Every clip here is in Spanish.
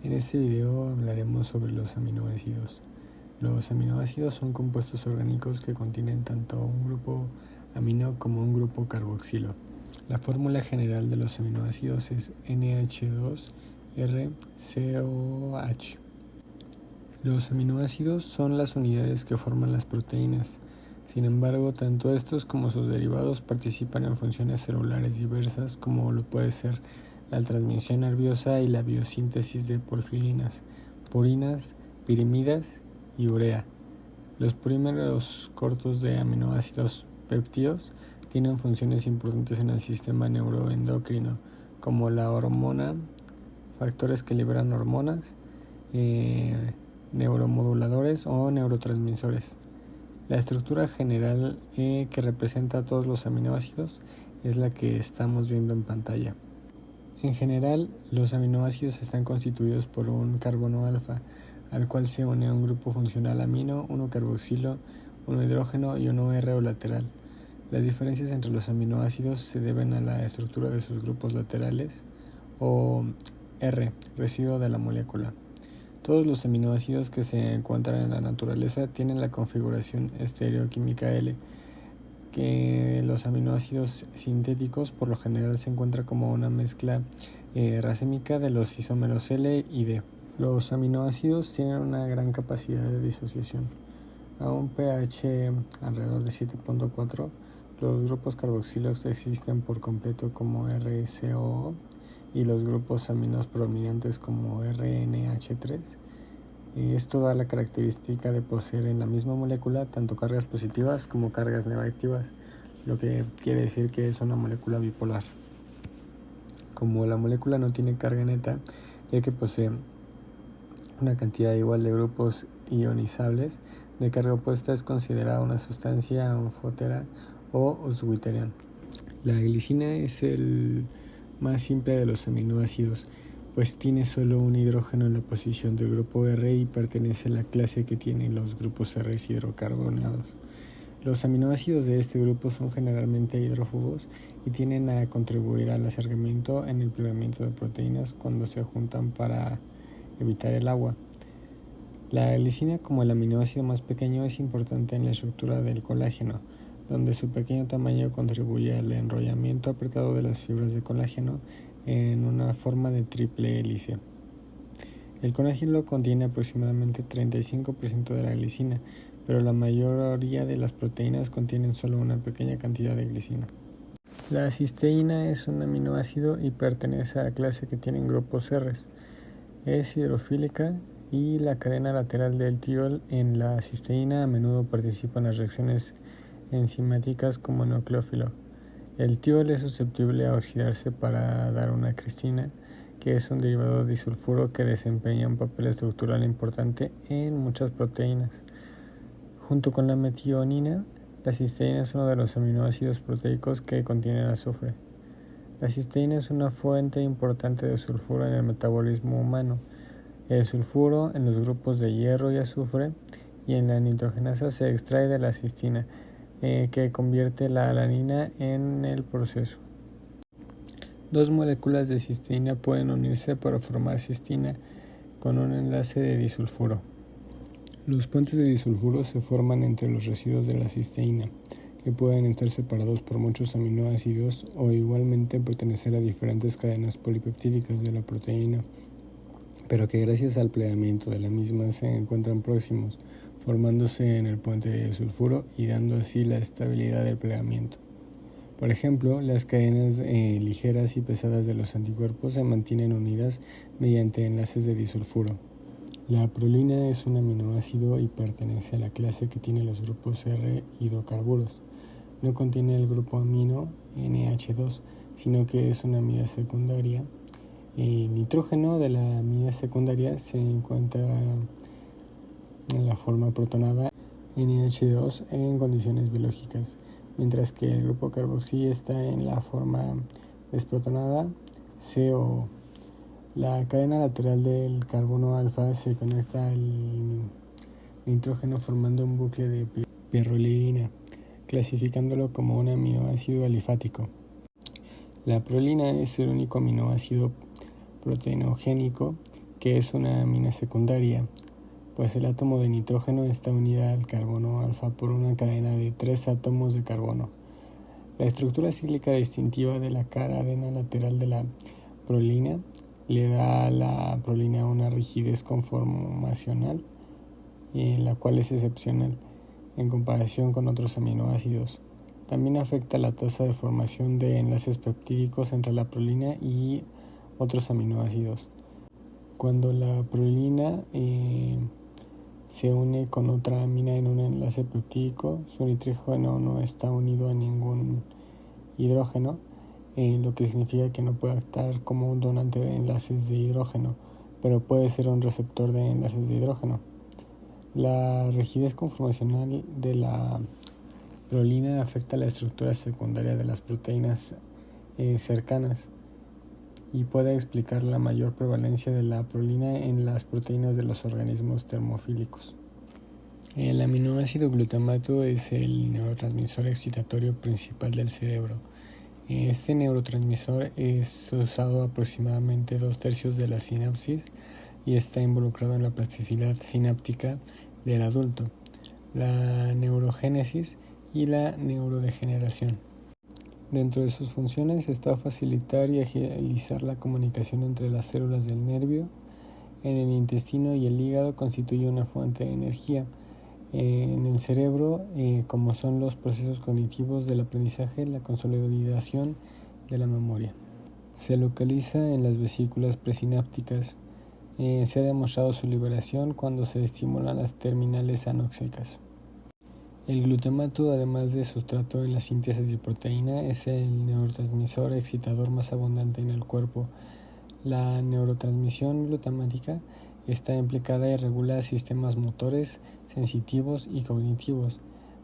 En este video hablaremos sobre los aminoácidos. Los aminoácidos son compuestos orgánicos que contienen tanto un grupo amino como un grupo carboxilo. La fórmula general de los aminoácidos es NH2RCOOH. Los aminoácidos son las unidades que forman las proteínas. Sin embargo, tanto estos como sus derivados participan en funciones celulares diversas, como lo puede ser la transmisión nerviosa y la biosíntesis de porfirinas, purinas, pirimidas y urea. Los polímeros cortos de aminoácidos péptidos tienen funciones importantes en el sistema neuroendocrino, como la hormona, factores que liberan hormonas, neuromoduladores o neurotransmisores. La estructura general que representa a todos los aminoácidos es la que estamos viendo en pantalla. En general, los aminoácidos están constituidos por un carbono alfa, al cual se une un grupo funcional amino, uno carboxilo, uno hidrógeno y uno R lateral. Las diferencias entre los aminoácidos se deben a la estructura de sus grupos laterales o R, residuo de la molécula. Todos los aminoácidos que se encuentran en la naturaleza tienen la configuración estereoquímica L, que los aminoácidos sintéticos por lo general se encuentran como una mezcla racémica de los isómeros L y D. Los aminoácidos tienen una gran capacidad de disociación. A un pH alrededor de 7.4, los grupos carboxilos existen por completo como RCOO y los grupos aminos predominantes como RNH3. Esto da la característica de poseer en la misma molécula tanto cargas positivas como cargas negativas, lo que quiere decir que es una molécula bipolar. Como la molécula no tiene carga neta, ya que posee una cantidad igual de grupos ionizables, de carga opuesta es considerada una sustancia anfótera o Switterian. La glicina es el más simple de los aminoácidos, pues tiene solo un hidrógeno en la posición del grupo R y pertenece a la clase que tienen los grupos R hidrocarbonados. Los aminoácidos de este grupo son generalmente hidrófobos y tienden a contribuir al acercamiento en el plegamiento de proteínas cuando se juntan para evitar el agua. La glicina, como el aminoácido más pequeño, es importante en la estructura del colágeno, donde su pequeño tamaño contribuye al enrollamiento apretado de las fibras de colágeno en una forma de triple hélice. El colágeno contiene aproximadamente 35% de la glicina, pero la mayoría de las proteínas contienen solo una pequeña cantidad de glicina. La cisteína es un aminoácido y pertenece a la clase que tienen grupos R. Es hidrofílica y la cadena lateral del tiol en la cisteína a menudo participa en las reacciones enzimáticas como nucleófilo. El tiol es susceptible a oxidarse para dar una cristina, que es un derivado de disulfuro que desempeña un papel estructural importante en muchas proteínas. Junto con la metionina, la cisteína es uno de los aminoácidos proteicos que contienen azufre. La cisteína es una fuente importante de sulfuro en el metabolismo humano. El sulfuro en los grupos de hierro y azufre y en la nitrogenasa se extrae de la cistina, que convierte la alanina en el proceso. Dos moléculas de cisteína pueden unirse para formar cistina con un enlace de disulfuro. Los puentes de disulfuro se forman entre los residuos de la cisteína, que pueden estar separados por muchos aminoácidos o igualmente pertenecer a diferentes cadenas polipeptídicas de la proteína, pero que gracias al plegamiento de la misma se encuentran próximos, formándose en el puente de sulfuro y dando así la estabilidad del plegamiento. Por ejemplo, las cadenas ligeras y pesadas de los anticuerpos se mantienen unidas mediante enlaces de disulfuro. La prolina es un aminoácido y pertenece a la clase que tiene los grupos R hidrocarburos. No contiene el grupo amino NH2, sino que es una amida secundaria. El nitrógeno de la amida secundaria se encuentra en la forma protonada NH2 en condiciones biológicas, mientras que el grupo carboxí está en la forma desprotonada COO. La cadena lateral del carbono alfa se conecta al nitrógeno formando un bucle de pirrolina, clasificándolo como un aminoácido alifático. La prolina es el único aminoácido proteinogénico ¿Qué es una amina secundaria? Pues el átomo de nitrógeno está unido al carbono alfa por una cadena de 3 átomos de carbono. La estructura cíclica distintiva de la cadena lateral de la prolina le da a la prolina una rigidez conformacional, la cual es excepcional en comparación con otros aminoácidos. También afecta la tasa de formación de enlaces peptídicos entre la prolina y otros aminoácidos. Cuando la prolina se une con otra amina en un enlace peptídico, su nitrógeno no está unido a ningún hidrógeno, lo que significa que no puede actuar como un donante de enlaces de hidrógeno, pero puede ser un receptor de enlaces de hidrógeno. La rigidez conformacional de la prolina afecta la estructura secundaria de las proteínas cercanas y puede explicar la mayor prevalencia de la prolina en las proteínas de los organismos termofílicos. El aminoácido glutamato es el neurotransmisor excitatorio principal del cerebro. Este neurotransmisor es usado aproximadamente 2/3 de la sinapsis y está involucrado en la plasticidad sináptica del adulto, la neurogénesis y la neurodegeneración. Dentro de sus funciones está facilitar y agilizar la comunicación entre las células del nervio. En el intestino y el hígado constituye una fuente de energía. En el cerebro, como son los procesos cognitivos del aprendizaje, la consolidación de la memoria. Se localiza en las vesículas presinápticas. Se ha demostrado su liberación cuando se estimulan las terminales anóxicas. El glutamato, además de sustrato en la síntesis de proteína, es el neurotransmisor excitador más abundante en el cuerpo. La neurotransmisión glutamática está implicada y regula sistemas motores, sensitivos y cognitivos,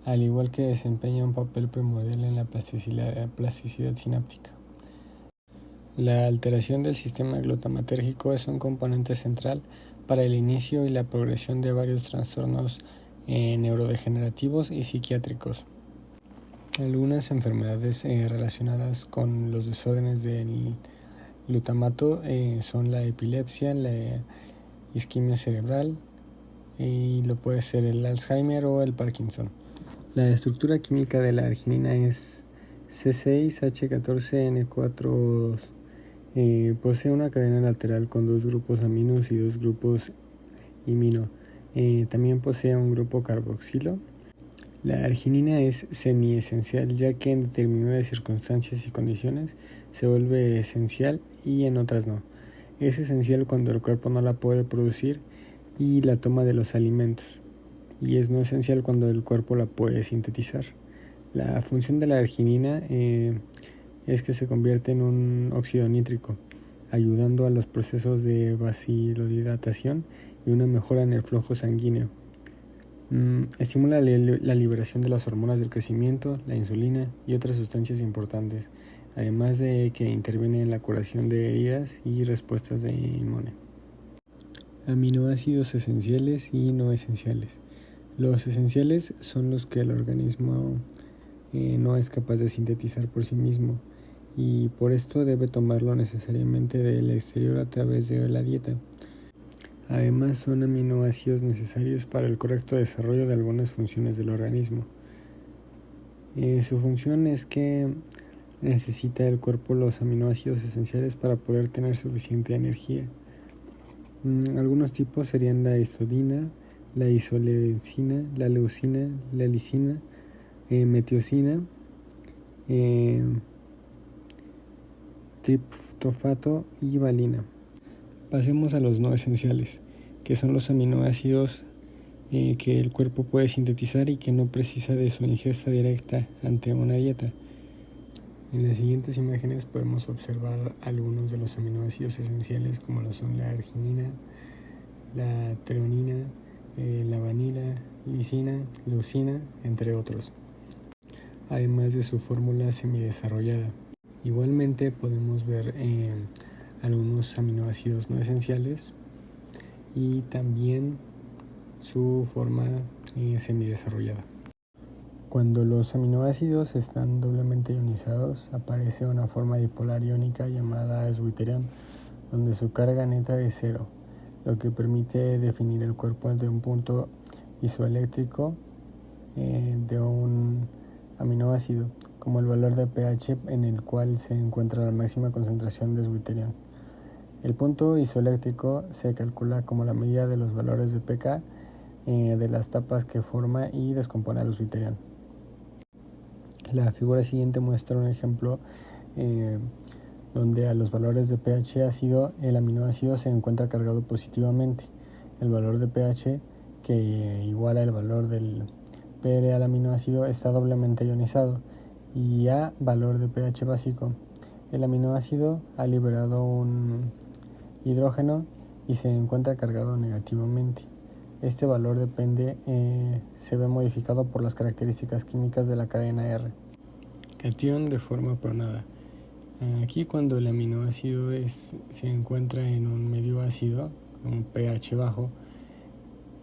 al igual que desempeña un papel primordial en la plasticidad sináptica. La alteración del sistema glutamatérgico es un componente central para el inicio y la progresión de varios trastornos neurodegenerativos y psiquiátricos. Algunas enfermedades relacionadas con los desórdenes del glutamato son la epilepsia, la isquemia cerebral y lo puede ser el Alzheimer o el Parkinson. La estructura química de la arginina es C6H14N4O2. Posee una cadena lateral con 2 grupos aminos y 2 grupos imino. También posee un grupo carboxilo. La arginina es semiesencial, ya que en determinadas circunstancias y condiciones se vuelve esencial y en otras no. Es esencial cuando el cuerpo no la puede producir y la toma de los alimentos, y es no esencial cuando el cuerpo la puede sintetizar. La función de la arginina es que se convierte en un óxido nítrico, ayudando a los procesos de vasodilatación y una mejora en el flujo sanguíneo. Estimula la liberación de las hormonas del crecimiento, la insulina y otras sustancias importantes, además de que interviene en la curación de heridas y respuestas de inmune. Aminoácidos esenciales y no esenciales. Los esenciales son los que el organismo no es capaz de sintetizar por sí mismo y por esto debe tomarlo necesariamente del exterior a través de la dieta. Además, son aminoácidos necesarios para el correcto desarrollo de algunas funciones del organismo. Su función es que necesita el cuerpo los aminoácidos esenciales para poder tener suficiente energía. Algunos tipos serían la histidina, la isoleucina, la leucina, la lisina, metiosina, triptófato y valina. Pasemos a los no esenciales, que son los aminoácidos que el cuerpo puede sintetizar y que no precisa de su ingesta directa ante una dieta. En las siguientes imágenes podemos observar algunos de los aminoácidos esenciales como lo son la arginina, la treonina, la valine, lisina, leucina, entre otros, además de su fórmula semidesarrollada. Igualmente podemos ver algunos aminoácidos no esenciales y también su forma semidesarrollada. Cuando los aminoácidos están doblemente ionizados, aparece una forma dipolar iónica llamada zwitterion, donde su carga neta es 0. lo que permite definir el cuerpo de un punto isoeléctrico de un aminoácido, como el valor de pH en el cual se encuentra la máxima concentración de deuterium. El punto isoeléctrico se calcula como la medida de los valores de pK de las tapas que forma y descompone al deuterium. La figura siguiente muestra un ejemplo donde a los valores de pH ácido el aminoácido se encuentra cargado positivamente. El valor de pH, que iguala el valor del PR al aminoácido, está doblemente ionizado, y a valor de pH básico. El aminoácido ha liberado un hidrógeno y se encuentra cargado negativamente. Este valor se ve modificado por las características químicas de la cadena R. Catión de forma pronada. Aquí cuando el aminoácido se encuentra en un medio ácido, un pH bajo,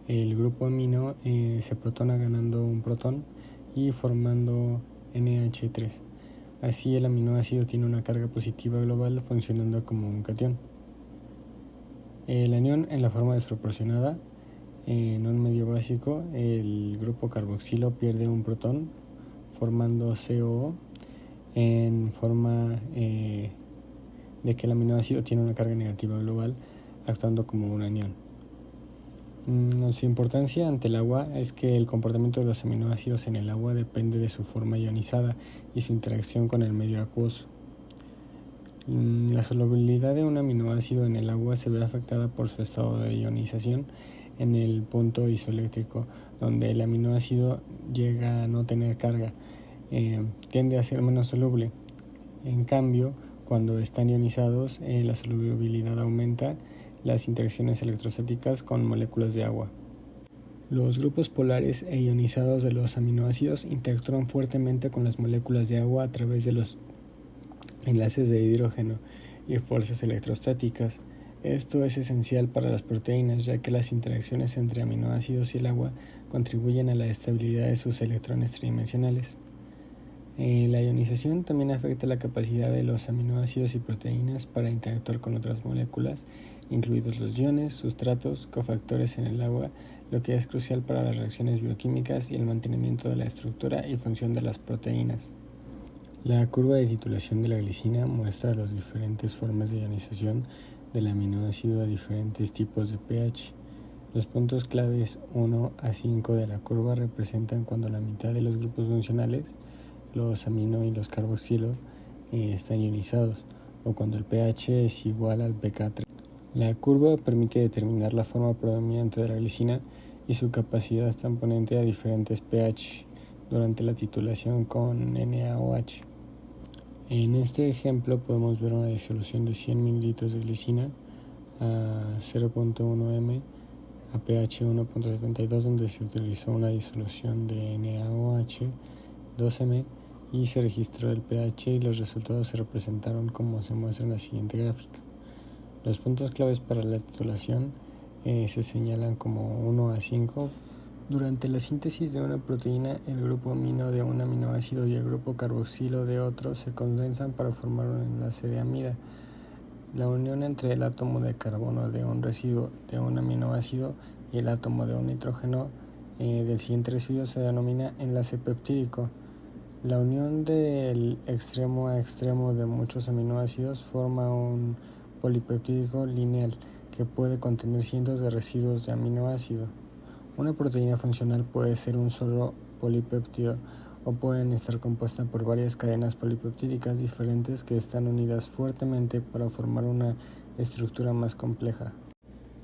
el grupo amino se protona ganando un protón y formando NH3. Así el aminoácido tiene una carga positiva global funcionando como un catión. El anión en la forma desproporcionada, en un medio básico, el grupo carboxilo pierde un protón formando COO en forma de que el aminoácido tiene una carga negativa global actuando como un anión. Su importancia ante el agua es que el comportamiento de los aminoácidos en el agua depende de su forma ionizada y su interacción con el medio acuoso. La solubilidad de un aminoácido en el agua se ve afectada por su estado de ionización en el punto isoeléctrico, donde el aminoácido llega a no tener carga, tiende a ser menos soluble. En cambio, cuando están ionizados, la solubilidad aumenta las interacciones electrostáticas con moléculas de agua. Los grupos polares e ionizados de los aminoácidos interactúan fuertemente con las moléculas de agua a través de los enlaces de hidrógeno y fuerzas electrostáticas. Esto es esencial para las proteínas, ya que las interacciones entre aminoácidos y el agua contribuyen a la estabilidad de sus electrones tridimensionales. La ionización también afecta la capacidad de los aminoácidos y proteínas para interactuar con otras moléculas, incluidos los iones, sustratos, cofactores en el agua, lo que es crucial para las reacciones bioquímicas y el mantenimiento de la estructura y función de las proteínas. La curva de titulación de la glicina muestra las diferentes formas de ionización del aminoácido a diferentes tipos de pH. Los puntos claves 1 a 5 de la curva representan cuando la mitad de los grupos funcionales, los amino y los carboxilo, están ionizados, o cuando el pH es igual al pK3. La curva permite determinar la forma predominante de la glicina y su capacidad transponente a diferentes pH durante la titulación con NaOH. En este ejemplo podemos ver una disolución de 100 ml de glicina a 0.1 m a pH 1.72, donde se utilizó una disolución de NaOH 2m y se registró el pH, y los resultados se representaron como se muestra en la siguiente gráfica. Los puntos claves para la titulación se señalan como 1 a 5. Durante la síntesis de una proteína, el grupo amino de un aminoácido y el grupo carboxilo de otro se condensan para formar un enlace de amida. La unión entre el átomo de carbono de un residuo de un aminoácido y el átomo de un nitrógeno del siguiente residuo se denomina enlace peptídico. La unión del extremo a extremo de muchos aminoácidos forma un polipeptídico lineal que puede contener cientos de residuos de aminoácido. Una proteína funcional puede ser un solo polipéptido o pueden estar compuestas por varias cadenas polipeptídicas diferentes que están unidas fuertemente para formar una estructura más compleja.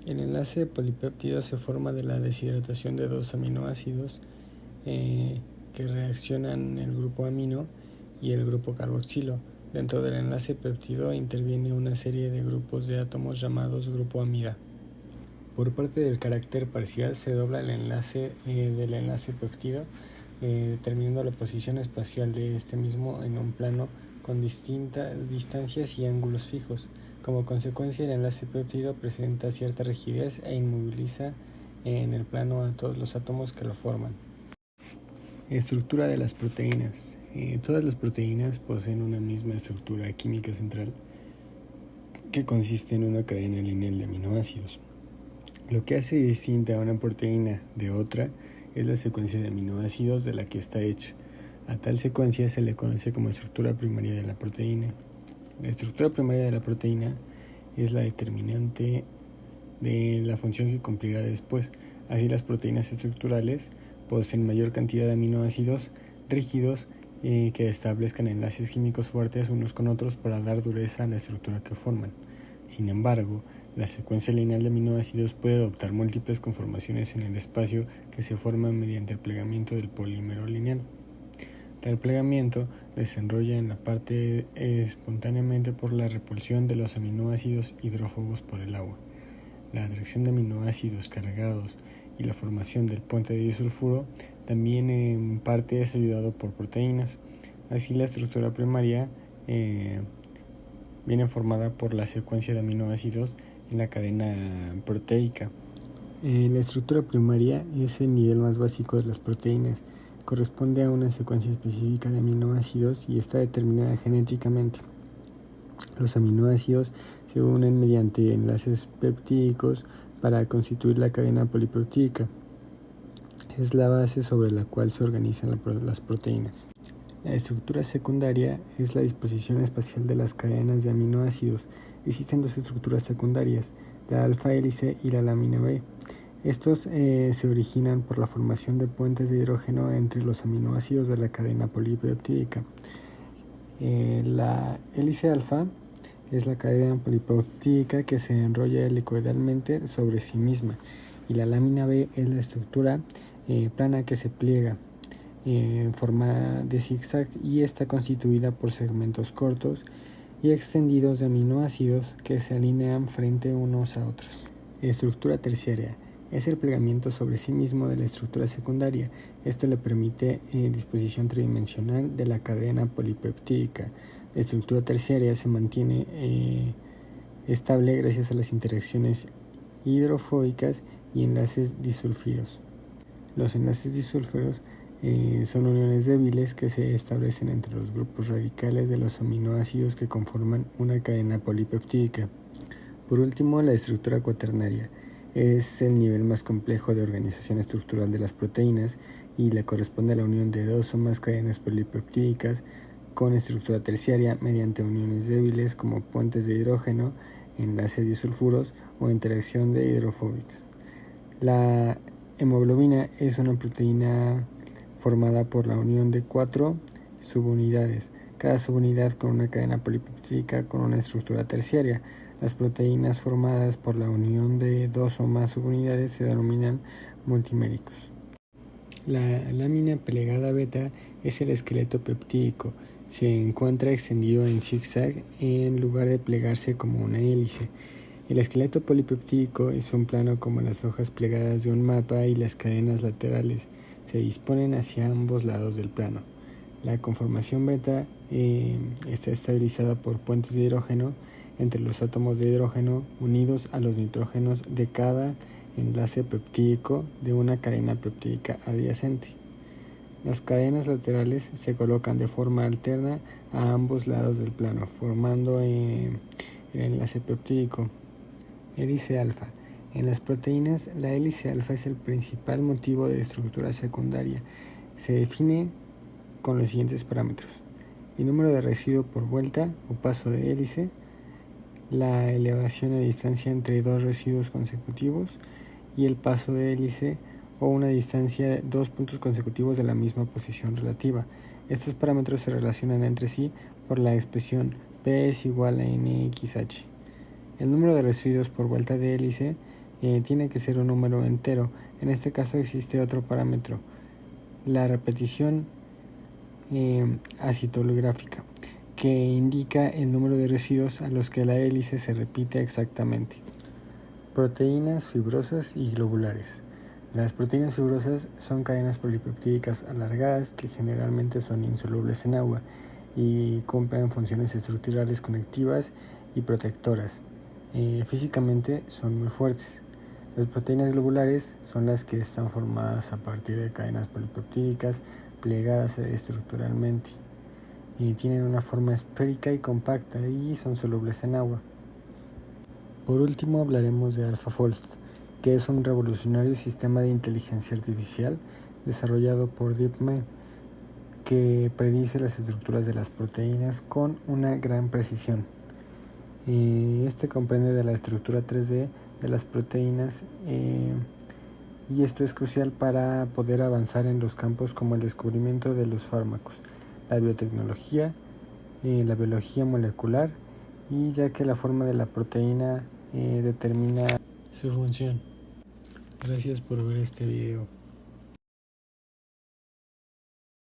El enlace polipéptido se forma de la deshidratación de dos aminoácidos que reaccionan el grupo amino y el grupo carboxilo. Dentro del enlace péptido interviene una serie de grupos de átomos llamados grupo amida. Por parte del carácter parcial se dobla el enlace del enlace péptido, determinando la posición espacial de este mismo en un plano con distintas distancias y ángulos fijos. Como consecuencia, el enlace péptido presenta cierta rigidez e inmoviliza en el plano a todos los átomos que lo forman. Estructura de las proteínas. Todas las proteínas poseen una misma estructura química central que consiste en una cadena lineal de aminoácidos. Lo que hace distinta a una proteína de otra es la secuencia de aminoácidos de la que está hecha. A tal secuencia se le conoce como estructura primaria de la proteína. La estructura primaria de la proteína es la determinante de la función que cumplirá después. Así, las proteínas estructurales poseen mayor cantidad de aminoácidos rígidos que establezcan enlaces químicos fuertes unos con otros para dar dureza a la estructura que forman. Sin embargo, la secuencia lineal de aminoácidos puede adoptar múltiples conformaciones en el espacio que se forman mediante el plegamiento del polímero lineal. Tal plegamiento desenrolla en la parte espontáneamente por la repulsión de los aminoácidos hidrófobos por el agua. La atracción de aminoácidos cargados y la formación del puente de disulfuro también en parte es ayudado por proteínas. Así, la estructura primaria viene formada por la secuencia de aminoácidos en la cadena proteica. La estructura primaria es el nivel más básico de las proteínas. Corresponde a una secuencia específica de aminoácidos y está determinada genéticamente. Los aminoácidos se unen mediante enlaces peptídicos para constituir la cadena polipeptídica. Es la base sobre la cual se organizan las proteínas. La estructura secundaria es la disposición espacial de las cadenas de aminoácidos. Existen dos estructuras secundarias, la alfa-hélice y la lámina B. Estos se originan por la formación de puentes de hidrógeno entre los aminoácidos de la cadena polipeptídica. La hélice alfa es la cadena polipeptídica que se enrolla helicoidalmente sobre sí misma, y la lámina B es la estructura plana que se pliega en forma de zigzag y está constituida por segmentos cortos y extendidos de aminoácidos que se alinean frente unos a otros. Estructura terciaria es el plegamiento sobre sí mismo de la estructura secundaria. Esto le permite disposición tridimensional de la cadena polipeptídica. La estructura terciaria se mantiene estable gracias a las interacciones hidrofóbicas y enlaces disulfiros. Los enlaces disulfiros son uniones débiles que se establecen entre los grupos radicales de los aminoácidos que conforman una cadena polipeptídica. Por último, la estructura cuaternaria es el nivel más complejo de organización estructural de las proteínas y le corresponde a la unión de dos o más cadenas polipeptídicas con estructura terciaria mediante uniones débiles como puentes de hidrógeno, enlaces disulfuros o interacción de hidrofóbicos. La hemoglobina es una proteína formada por la unión de 4 subunidades, cada subunidad con una cadena polipeptídica con una estructura terciaria. Las proteínas formadas por la unión de dos o más subunidades se denominan multiméricos. La lámina plegada beta es el esqueleto peptídico. Se encuentra extendido en zigzag en lugar de plegarse como una hélice. El esqueleto polipeptídico es un plano como las hojas plegadas de un mapa y las cadenas laterales se disponen hacia ambos lados del plano. La conformación beta está estabilizada por puentes de hidrógeno entre los átomos de hidrógeno unidos a los nitrógenos de cada enlace peptídico de una cadena peptídica adyacente. Las cadenas laterales se colocan de forma alterna a ambos lados del plano, formando el enlace peptídico. Hélice alfa. En las proteínas, la hélice alfa es el principal motivo de estructura secundaria. Se define con los siguientes parámetros: el número de residuo por vuelta o paso de hélice, la elevación a distancia entre dos residuos consecutivos y el paso de hélice o una distancia de dos puntos consecutivos de la misma posición relativa. Estos parámetros se relacionan entre sí por la expresión P es igual a NXH. El número de residuos por vuelta de hélice tiene que ser un número entero. En este caso existe otro parámetro, la repetición acetolográfica, que indica el número de residuos a los que la hélice se repite exactamente. Proteínas fibrosas y globulares. Las proteínas fibrosas son cadenas polipeptídicas alargadas que generalmente son insolubles en agua y cumplen funciones estructurales conectivas y protectoras. Físicamente son muy fuertes. Las proteínas globulares son las que están formadas a partir de cadenas polipeptídicas plegadas estructuralmente y tienen una forma esférica y compacta y son solubles en agua. Por último hablaremos de AlphaFold. que es un revolucionario sistema de inteligencia artificial desarrollado por DeepMind, que predice las estructuras de las proteínas con una gran precisión. Este comprende de la estructura 3D de las proteínas y esto es crucial para poder avanzar en los campos como el descubrimiento de los fármacos, la biotecnología, la biología molecular, y ya que la forma de la proteína determina su función. Gracias por ver este video.